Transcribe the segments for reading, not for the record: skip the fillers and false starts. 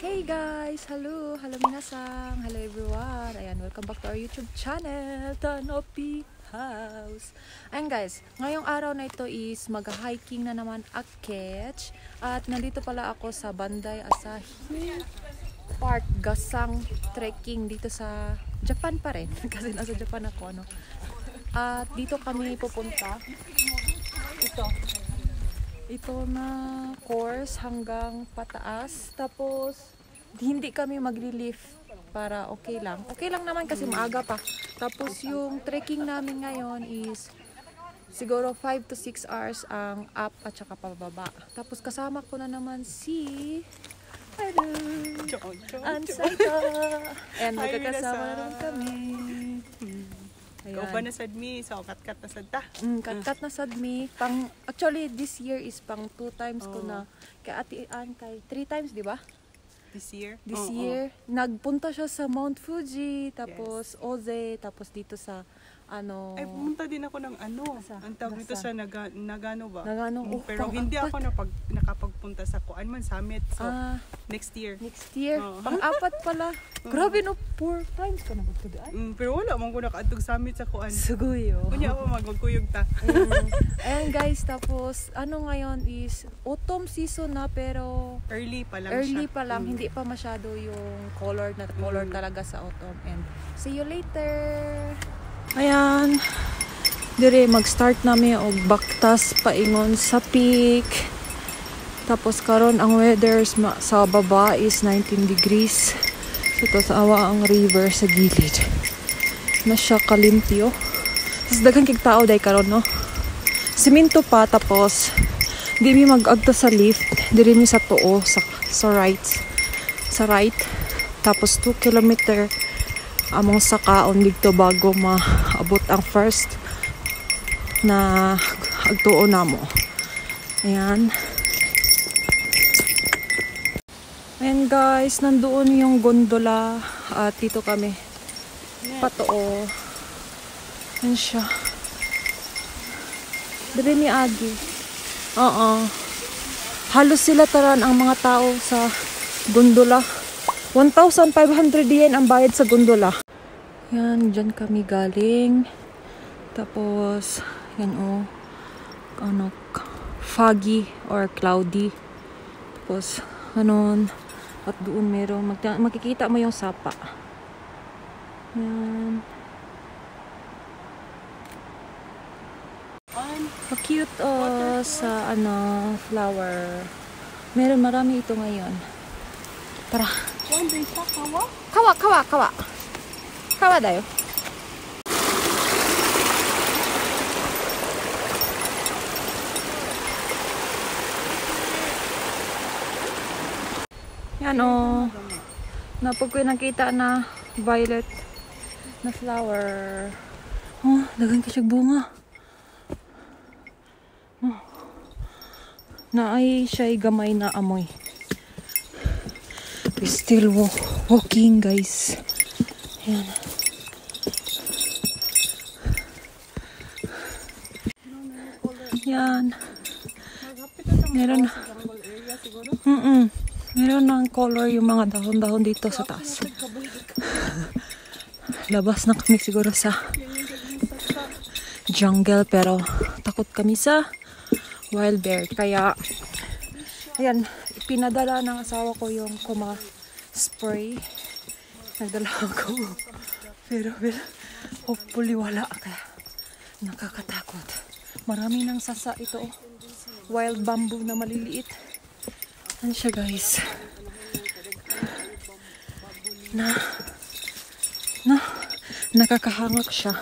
Hey guys! Hello! Hello minasang! Hello everyone! Ayan, welcome back to our YouTube channel, Tanopi House! Ayan guys, ngayong araw na ito is mag-hiking na naman Akech. At nandito pala ako sa Banday Asahi Park, Gasang Trekking dito sa Japan pa rin. Kasi nasa Japan ako, ano. At dito kami pupunta. Ito na course hanggang pataas. Tapos, hindi kami magli-lift para okay lang. Okay lang naman kasi maaga pa. Tapos, yung trekking namin ngayon is siguro 5 to 6 hours ang up at saka pababa. Tapos, kasama ko na naman si... Hello! Ansaita! And magkakasama na naman kami. Ikaw ba nasad mi? So, kat-kat nasad ta? Kat-kat nasad mi. Actually, this year is pang 2 times ko na. Kay Ate Ann, 3 times, di ba? This year? This year. Nagpunta siya sa Mount Fuji, tapos Oze, tapos dito sa ano... Ay, pumunta din ako ng ano. Ang tawag dito sa Nagano ba? Nagano. Pero hindi ako nakapagpunta sa Kuan Man Summit. So, next year. Next year. Pang-apat pala. Grabe no, 4 times ka na magkudaan. Pero wala mong ko nakaadtog summit sa Kuan. Suguyo. Kunya ako magkuyog ta. Ayan guys, tapos ano ngayon is autumn season na pero early pa lang early siya. Pa lang, hindi pa masyado yung color talaga sa autumn. And see you later. Ayan. Dire mag-start namin og baktas paingon sa peak. Tapos karon ang weather sa baba is 19 degrees. So to sa awa ang river sa gilid. Na siya kalimpyo. Tapos daghang kig tao day karon no. Semento pa tapos di mi mag-agto sa lift, diri mi sa tuo sa right. Sa right. Tapos 2 kilometer among sakaon dito bago maabot ang first na agtuo namo. Ayan. Ayan guys, nandoon yung gondola at dito kami patuo. Ayan siya. Dali ni Agi. Halos sila taran ang mga tao sa gondola. 1,500 yen ang bayad sa gondola. Yan, dyan kami galing. Tapos, yan foggy or cloudy. Tapos, ganon. At doon meron, makikita mo yung sapa. Yan. Cute sa flower. Meron marami ito ngayon. Tara. Kawa. Kawa dayo. Yan napag ko nakita na violet na flower. Dagang kasyag bunga. Naay siya'y gamay na amoy. We still walking guys. Ayan. Yan. Meron meron ng color yung mga dahon-dahon dito sa taas. Labas na kami siguro sa jungle pero takot kami sa wild bear. Kaya ayan, pinadala ng asawa ko yung Kuma spray. Nagdala ako. Pero hopefully wala. Kaya nakakatakot. Marami ng sasa ito. Wild bamboo na maliliit. Ano siya guys? Nakakahangak siya.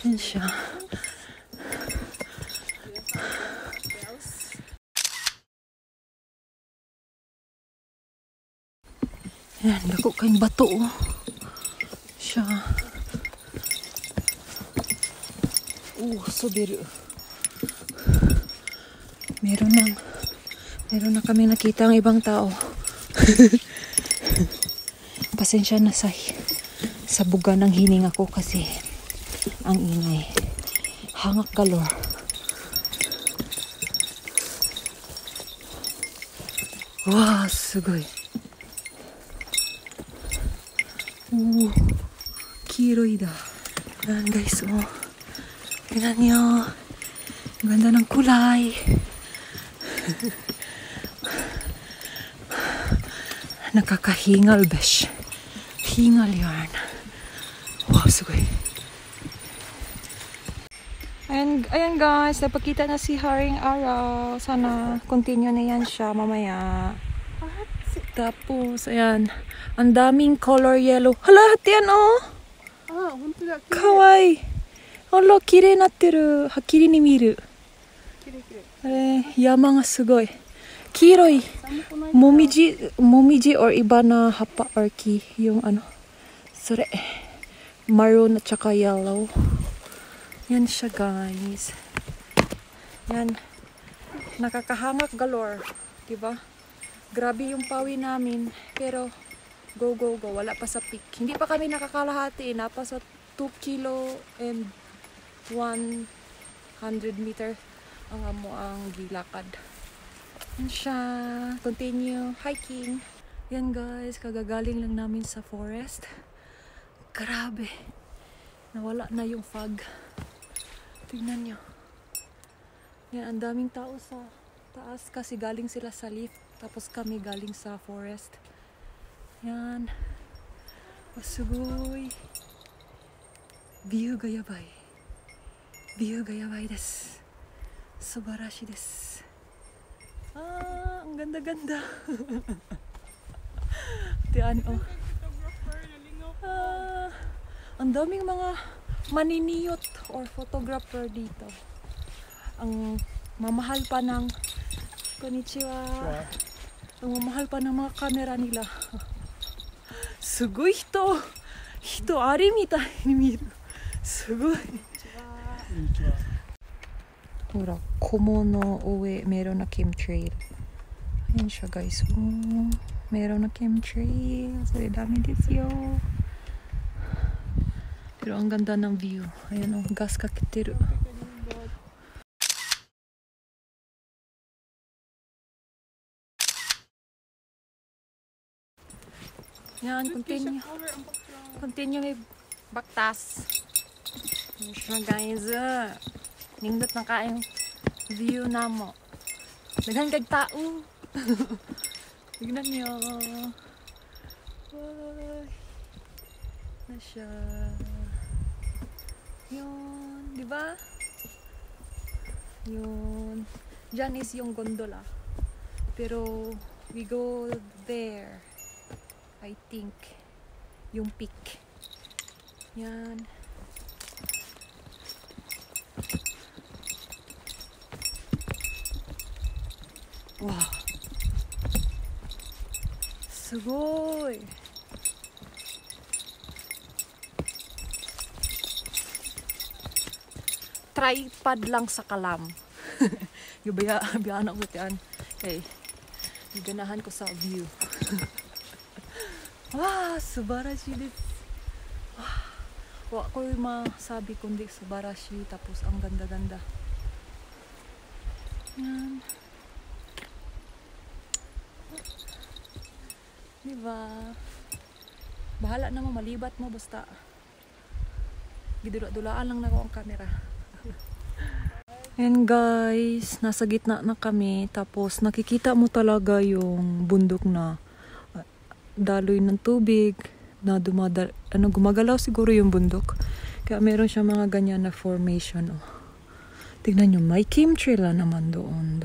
Yan siya. Yan, dako kayong bato siya. So biru. Meron na kami nakita ang ibang tao. Pasensya na sa buga ng hininga ko kasi ang ingay. Hangak galore. わあ、すごい。おお、黄色いda. Yan guys, oh. Tingnan nyo. Ang ganda ng kulay. Nakakahingal, besh. Hingal yarn. Wow, sugay. And ayan guys, napakita na si Haring Araw. Sana continue na yan siya mamaya. Tapos, ayan. Ang daming color yellow. Hala, yan oh! Ah, honto da. Kawaii. Hala, kirei natteru. Hakiri ni miru. Yama ga sugoi. Kiroi. Momiji or iba na hapa or ki. Yung ano. Sore. Maroon at saka yellow. Yan siya guys. Yan. Nakakahangak galore. Diba? Grabe yung pawi namin. Pero, go, go, go. Wala pa sa peak. Hindi pa kami nakakalahati. Napa sa 2 kilo and 100 meter ang amo ang gilakad. Yan siya. Continue hiking. Yan guys. Kagagaling lang namin sa forest. Grabe. Nawala na yung fog. Tingnan nyo. Yan. Ang daming tao sa taas kasi galing sila sa lift. Tapos kami galing sa forest. Yan. Wasugoy. View ga yabai. View ga yabai desu. Subarashi desu. Ah, ang ganda-ganda. Tiyan oh. Ah, ang daming mga maniniyot or photographer dito. Ang mamahal pa ng konnichiwa. Ang mamahal pa ng mga camera nila. Sugoi hito. Hito ari mitai ni miru. Sugoi. Hora, Komo no ue meron na chemtrail. Ayan siya guys. Oh, meron na chemtrail. So, dami desu yo. Pero ang ganda ng view. Ayan oh, gas kakiteru. Yan, continue may baktas. Yan siya guys. Nindot na kaayong view na mo. Daghan kag tao. Tignan nyo. Na siya. Yun, di ba? Yun. Diyan is yung gondola. Pero we go there. I think yung peak. Yan. Wow. Sugoi. Tripod lang sa kalam. Yung biyaan ako tiyan. Okay. Ganahan ko sa view. Wow, subarashi desu. Wa ko masabi kundi subarashi tapos ang ganda-ganda. Yan. Diba? Bahala na mo, malibat mo basta. Gidula-dulaan lang na ko ang camera. And guys, nasa gitna na kami. Tapos nakikita mo talaga yung bundok na daloy ng tubig na gumagalaw siguro yung bundok. Kaya meron siya mga ganyan na formation. Oh. Tignan nyo, may chemtrail naman doon.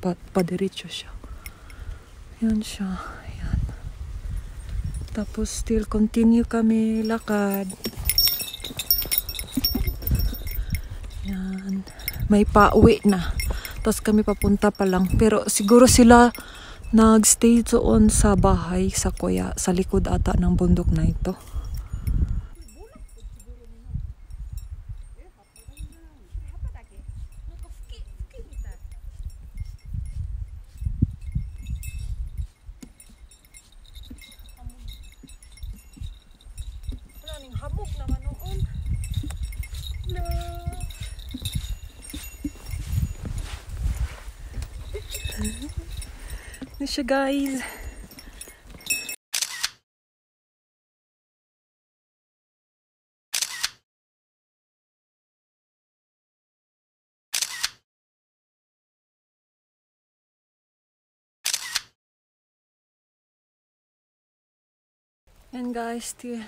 Padiretso siya. Yan siya. Yan. Tapos still continue kami lakad. Yan. May pauwi na. Tapos kami papunta pa lang. Pero siguro sila nagstay doon sa bahay sa kuya, sa likod ata ng bundok na ito. Wala ning hamog naman noon. Ito siya guys. And guys, still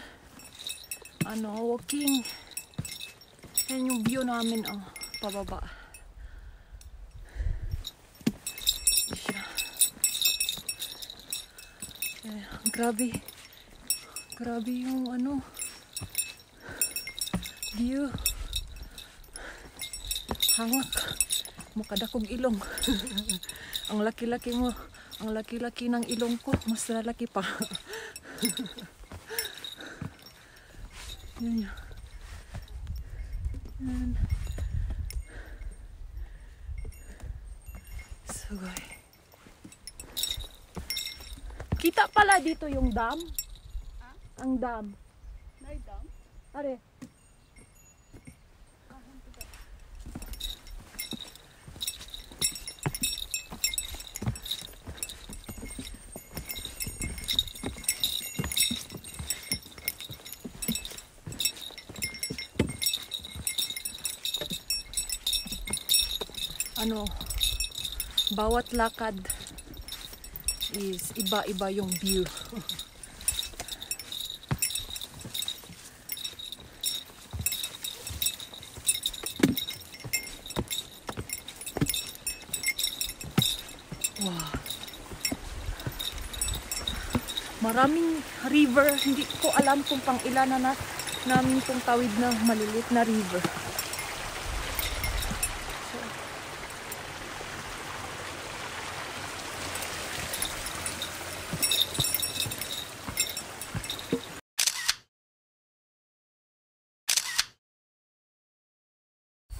walking. Yan yung view namin, pababa. Siya. Grabe yung view. Hangak. Makadakog ilong. Ang laki-laki mo. Ang laki-laki ng ilong ko. Mas lalaki pa. Yan. Sugay. Kita pala dito yung dam. Ang dam. Nay dam? Are. Bawat lakad is iba-iba yung view. Wow. Maraming river. Hindi ko alam kung pang ilan na namin itong tawid na maliliit na river.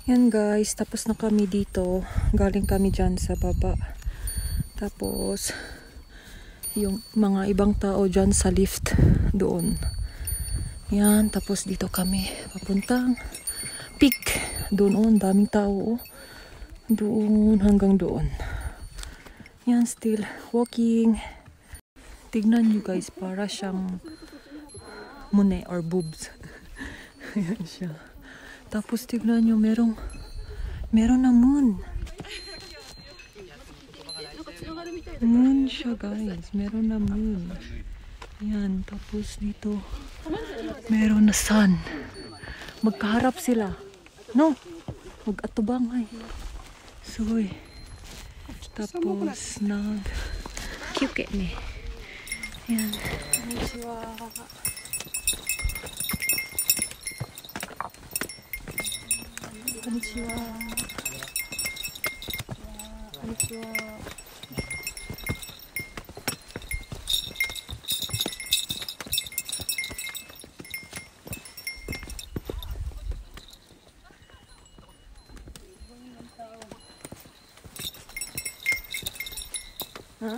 Yan guys, tapos na kami dito. Galing kami dyan sa baba. Tapos, yung mga ibang tao dyan sa lift doon. Yan, tapos dito kami papuntang peak. Doon, daming tao. Doon, hanggang doon. Yan, still walking. Tignan nyo guys, para siyang mune or boobs. Yan siya. Tapos tignan nyo, meron na moon. Moon siya guys. Meron na moon. Yan. Tapos dito, meron na sun. Magkaharap sila. No? Mag-atubang ay. Suy. Tapos nag-kyuke ni. Yan. Konnichiwa. Konnichiwa. Ha?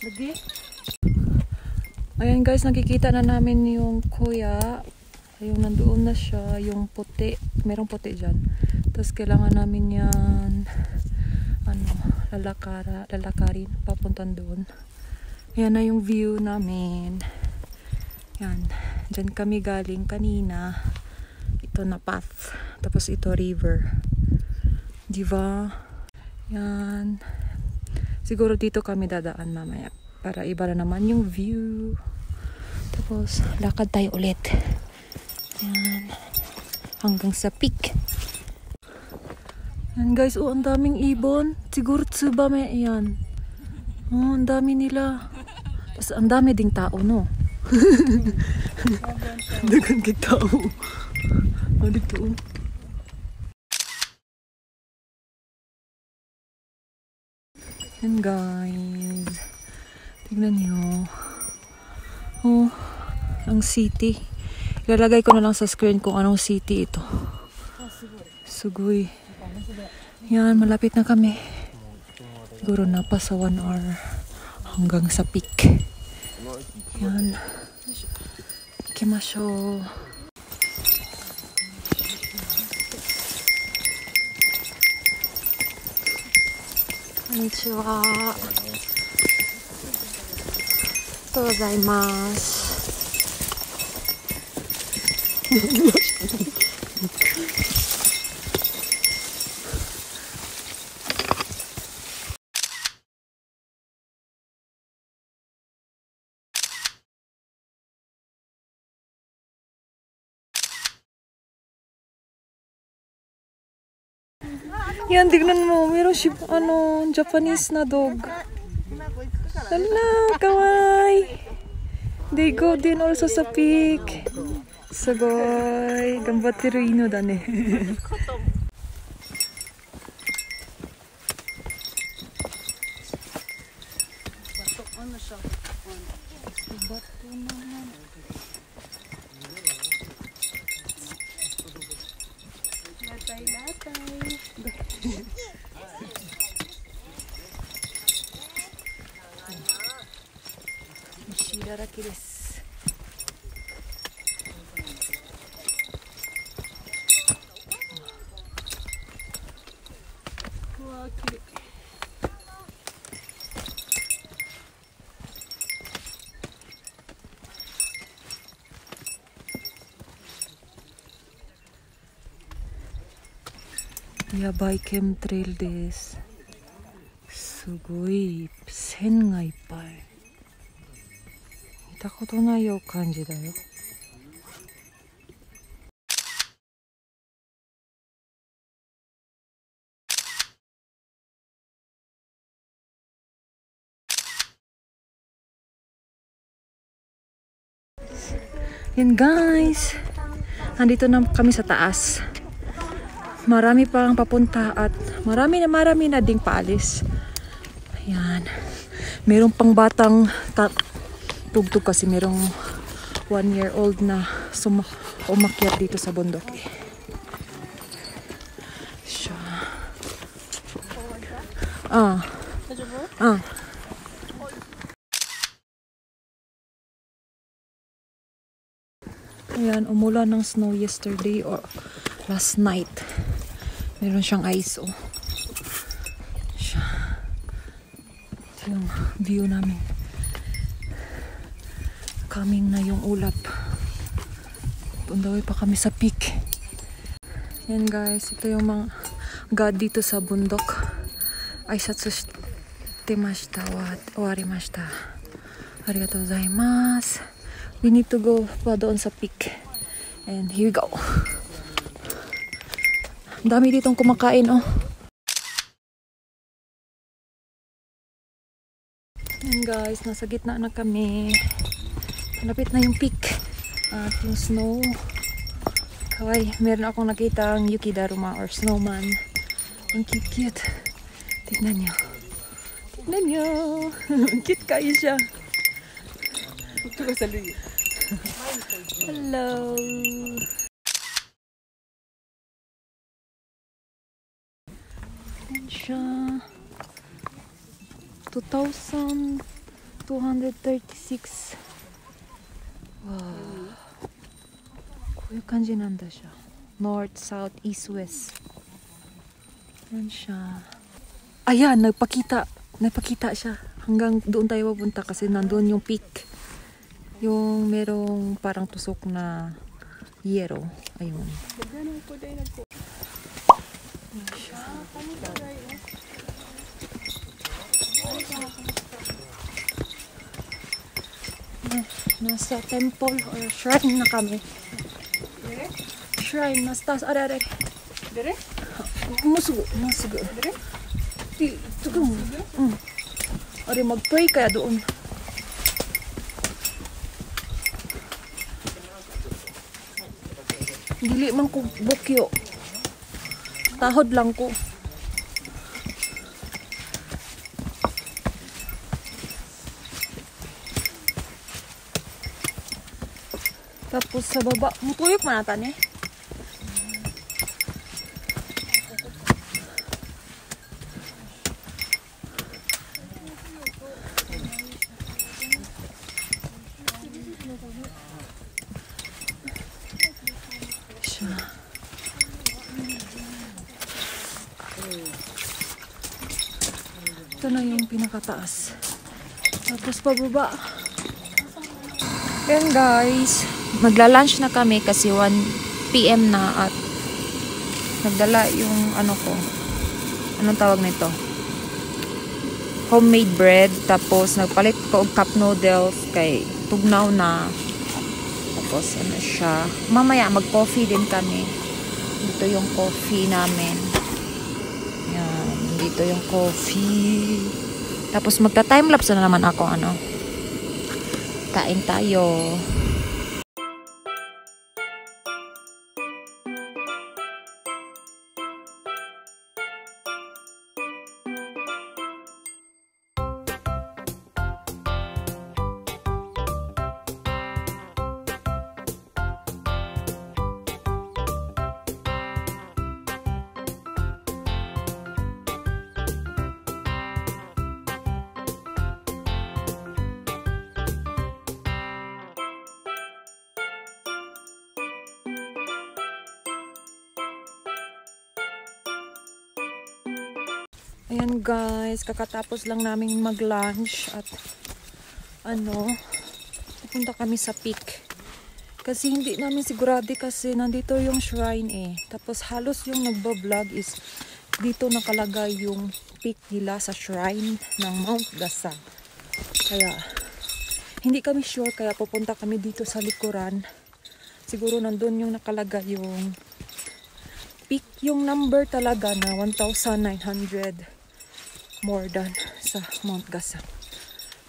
Lagi? Ayan guys, nakikita na namin yung kuya. Yung nandoon na siya, yung puti. Merong puti dyan. Tapos kailangan namin yan lalakarin papuntan doon. Yan na yung view namin. Yan. Dyan kami galing kanina. Ito na path. Tapos ito river. Diba? Yan. Siguro dito kami dadaan mamaya. Para iba na naman yung view. Tapos lakad tayo ulit. Yan. Hanggang sa peak. Yan guys, ang daming ibon. Siguro tsubame yan. Ang dami nila. Tapos ang dami ding tao, no? Dagan kay tao. Dito. Yan guys. Tignan nyo. Oh, ang city. Ilalagay ko na lang sa screen kung anong city ito. Sugoy. Yan, malapit na kami. Siguro na pa sa 1 hour hanggang sa peak. Yan. Ikimashou. こんにちは。ありがとうございます。Yan, tignan mo. Meron siya, Japanese na dog. Hala, kawaii. They go din also sa peak. Sugoi. Gambatteru inu da ne. Latay-latay. 虫だらけです。うわー、きれい。やばいケムトレイルです。すごい線がいっぱい。見たことないよ感じだよ。Yan guys, nandito na kami sa taas. Marami pang papunta at marami na ding paalis. Ayan. Merong pang batang tugtog kasi merong 1-year-old na umakyat dito sa bundok eh. Siya. Ayan, umulan ng snow yesterday or last night. Meron siyang ice, oh. Siya. Ito yung view namin. Coming na yung ulap. Pundaway pa kami sa peak. Yan guys, ito yung mga god dito sa bundok. Aisatsu shitemashita wa owarimashita. Arigatou gozaimasu. We need to go pa doon sa peak. And here we go. Dami ditong kumakain, oh. Yan guys, nasa gitna na kami. Malapit na yung peak. At yung snow. Kawaii, meron akong nakita ang Yukidaruma or snowman. Ang cute. Tignan nyo. Tignan nyo. Cute kayo siya. Hello. Yan siya. 2,236. Wow. こういう感じなんだsiya. North, South, East, West. Yan siya. Ayan, nagpakita siya. Hanggang doon tayo pupunta kasi nandun yung peak. Yung merong parang tusok na yero. Ayun. Nasa temple or shrine na kami. Shrine, nasa taas. Are. Dire? Masugo. Dire? Ito mo. Are, mag-pray kaya doon. Dili man ko bukyo. Tahod lang ko. Tapos sa baba, mutuyok man natin eh. Ito na yung pinakataas. Tapos pababa. Ayan guys, magla-lunch na kami kasi 1 PM na at nagdala yung ano ko. Anong tawag nito? Homemade bread. Tapos nagpalit ko og cup noodles kay tugnaw na. Tapos ano siya. Mamaya mag-coffee din kami. Dito yung coffee namin. Yan. Dito yung coffee. Tapos magta-timelapse na naman ako ano. Kain tayo. Ayan guys, kakatapos lang namin mag-lunch at ano, pupunta kami sa peak. Kasi hindi namin sigurado kasi nandito yung shrine eh. Tapos halos yung nagba-vlog is dito nakalagay yung peak nila sa shrine ng Mount Gasang. Kaya hindi kami sure kaya pupunta kami dito sa likuran. Siguro nandun yung nakalagay yung peak, yung number talaga na 1,900 more than sa Mount Gasang.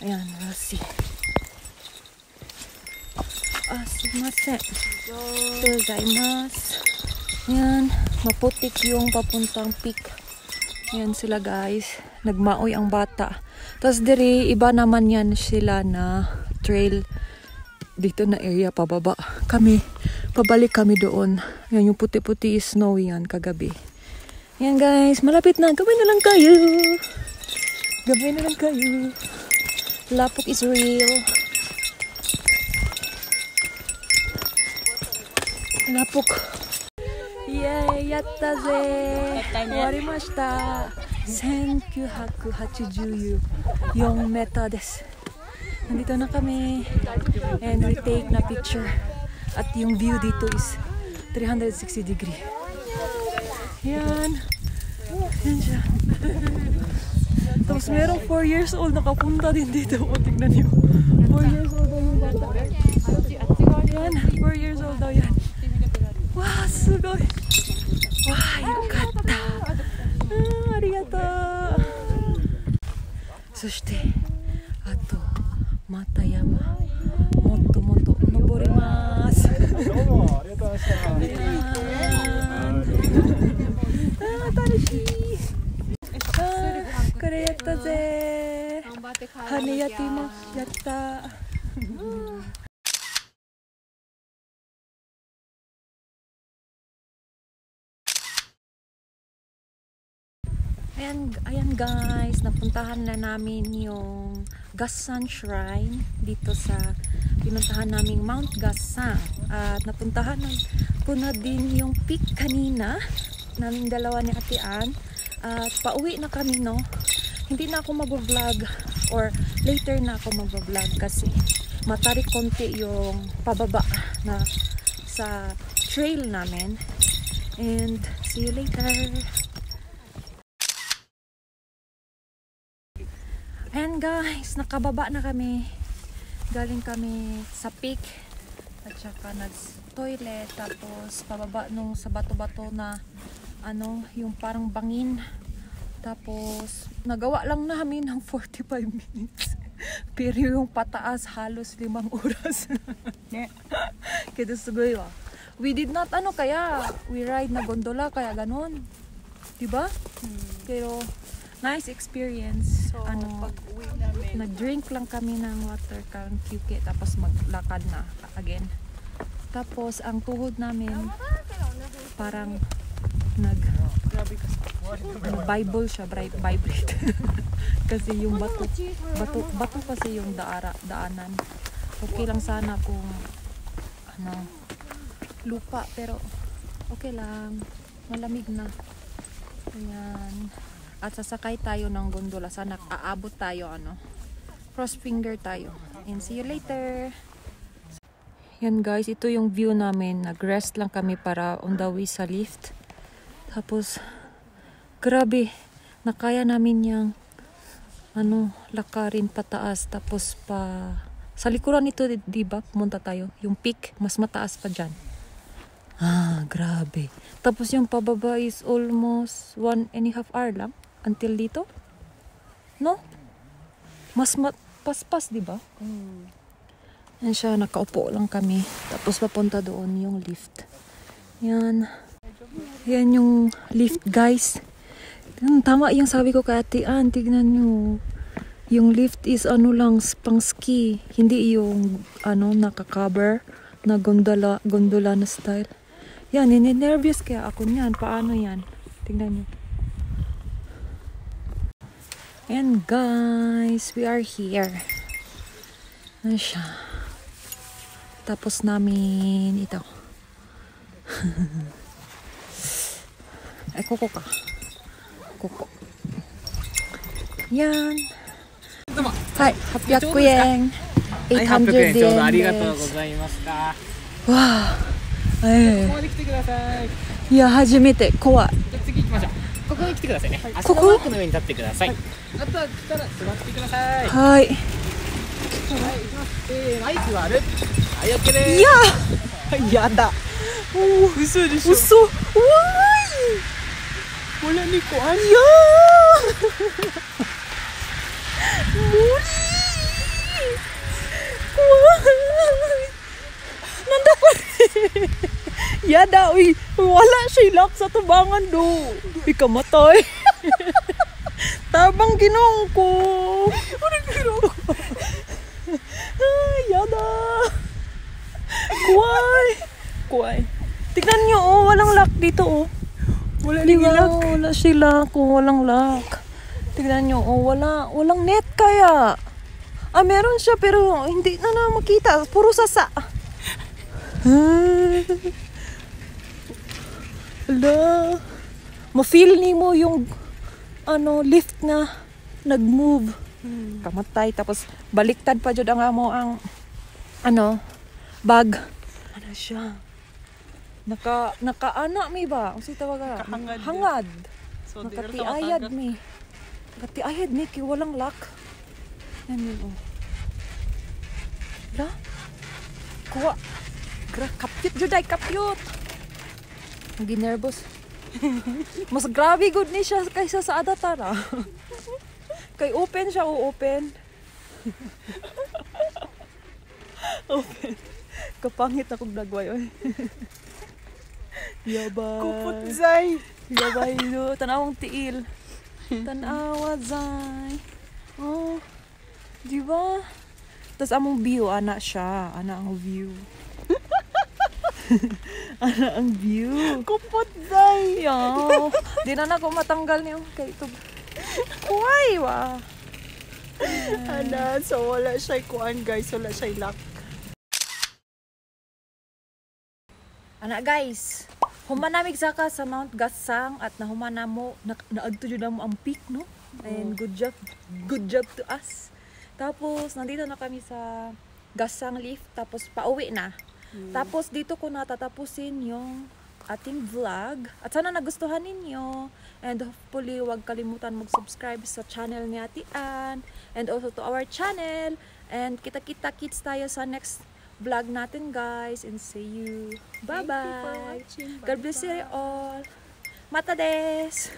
Ayan, we'll see. Sumimasen. Gozaimasu. Ayan, maputik yung papuntang peak. Ayan sila guys. Nagmaoy ang bata. Tapos diri, iba naman yan sila na trail dito na area pababa. Kami, pabalik kami doon. Ayan, yung puti-puti is snow yan kagabi. Ayan guys, malapit na. Gabay na lang kayo. Gabay na lang kayo. Lapok is real. Lapok. Yay, yatta ze. Warimashita. 1984 meter des. Nandito na kami. And we take na picture. At yung view dito is 360 degree. Yan. Yan siya. Tapos merong 4 years old nakapunta din dito. O, tignan niyo. 4 years old daw yung bata. Yan. 4 years old daw yan. Wow, sugoi. Wow, yukata. Arigato. そしてあとまた山もっともっと登ります。どうもありがとうございました。楽しい。これやったぜ。羽やってもやった。Ayan guys, napuntahan na namin yung Gasang Shrine dito sa pinuntahan naming Mount Gasang. At napuntahan ko na din yung peak kanina naming dalawa ni Ate Ann. At pauwi na kami no. Hindi na ako mag-vlog or later na ako mag-vlog kasi matarik konti yung pababa na sa trail namin. And see you later. And guys, nakababa na kami. Galing kami sa peak. At saka nag-toilet. Tapos pababa nung sa bato-bato na ano, yung parang bangin. Tapos nagawa lang namin ng 45 minutes. Pero yung pataas halos 5 oras. Kaya sugoi wa. We did not kaya we ride na gondola kaya ganon. Diba? Pero nice experience. So, pag-uwi namin, nag-drink lang kami ng water kang QK tapos maglakad na again. Tapos ang tuhod namin parang Bible siya, vibrate. Kasi yung bato kasi yung daanan. Okay lang sana kung lupa pero okay lang. Malamig na. Ayan. At sasakay tayo ng gondola. Sana aabot tayo, cross finger tayo. And see you later. Yan guys, ito yung view namin. Nag-rest lang kami para on the way sa lift. Tapos, grabe. Nakaya namin yung lakarin pataas. Tapos sa likuran ito, diba? Pumunta tayo. Yung peak, mas mataas pa dyan. Grabe. Tapos yung pababa is almost 1.5 hour lang. Until dito. No? Mas paspas, diba? Yan siya, nakaupo lang kami. Tapos papunta doon yung lift. Yan. Yan yung lift, guys. Tama yung sabi ko kay Ate Ann. Tignan nyo. Yung lift is lang, pang ski. Hindi yung naka-cover na gondola na style. Yan, nervous kaya ako niyan. Paano yan? Tignan nyo. And guys, we are here. Ano siya? Tapos namin ito. Ay, kuko ka. Kuko. Yan. Hai, 800 yen. 800 yen. ちょうどありがとうございました。わあ。ここまで来てください。いや、初めて。怖い。じゃあ次行きましょう。ここに来てくださいね。足ここのマークの上に立ってください。あとは来たら座ってください。はい。はい、行きます。マイクはある。はい、OK です。いやだ。嘘でしょ。嘘。わーい。wala ni ko. Aya! Muli! Kuway! Nanda pa. Yada, uy. Wala siya lock sa tubangan do. Ikamatay. Tabang ginong ko. Anong ginong ko? Yada. Kuway. Kuway. Tignan nyo, walang lock dito, Wala lock. Wala sila kung walang lock. Tignan nyo, walang net kaya. Meron siya pero hindi na makita. Puro sasa. Hala. Ma-feel ni mo yung lift na nag-move. Kamatay. Tapos baliktad pa dyan ang bag. Ano siya? Naka-ana mi ba? Ang tawaga? Hangad. So, nakatiayad mi. Nakatiayad mi kaya walang lock. Yan yun, Hala? Kuha. Kapyut juday, kapyut. Nagi nervous. Mas grabe good ni siya kaysa sa adatara. Kay open siya open. Open. Kapangit na kong nagway. Yabay. Kupot zay. Yabay no. Tanawang tiil. Tanawa zay. Oh. Diba? Tapos among view, ana siya. Ana ang view. Ana ang view. Kupot zay. Yo. Di na ako matanggal niyo. Kay ito. Kuway wa. So wala siya kuan guys. Wala siya lock. Ana guys. Humanamig saka sa Mount Gasang at nahumana mo. Naagto jud mo ang peak, no? And good job. Good job to us. Tapos, nandito na kami sa Gasang Lift. Tapos, pauwi na. Tapos, dito ko natatapusin yung ating vlog. At sana nagustuhan ninyo. And hopefully, huwag kalimutan mag-subscribe sa channel ni Ate Ann. And also to our channel. And kita-kita kits tayo sa next vlog natin, guys. And see you. Bye-bye. God bless you all. Mata des!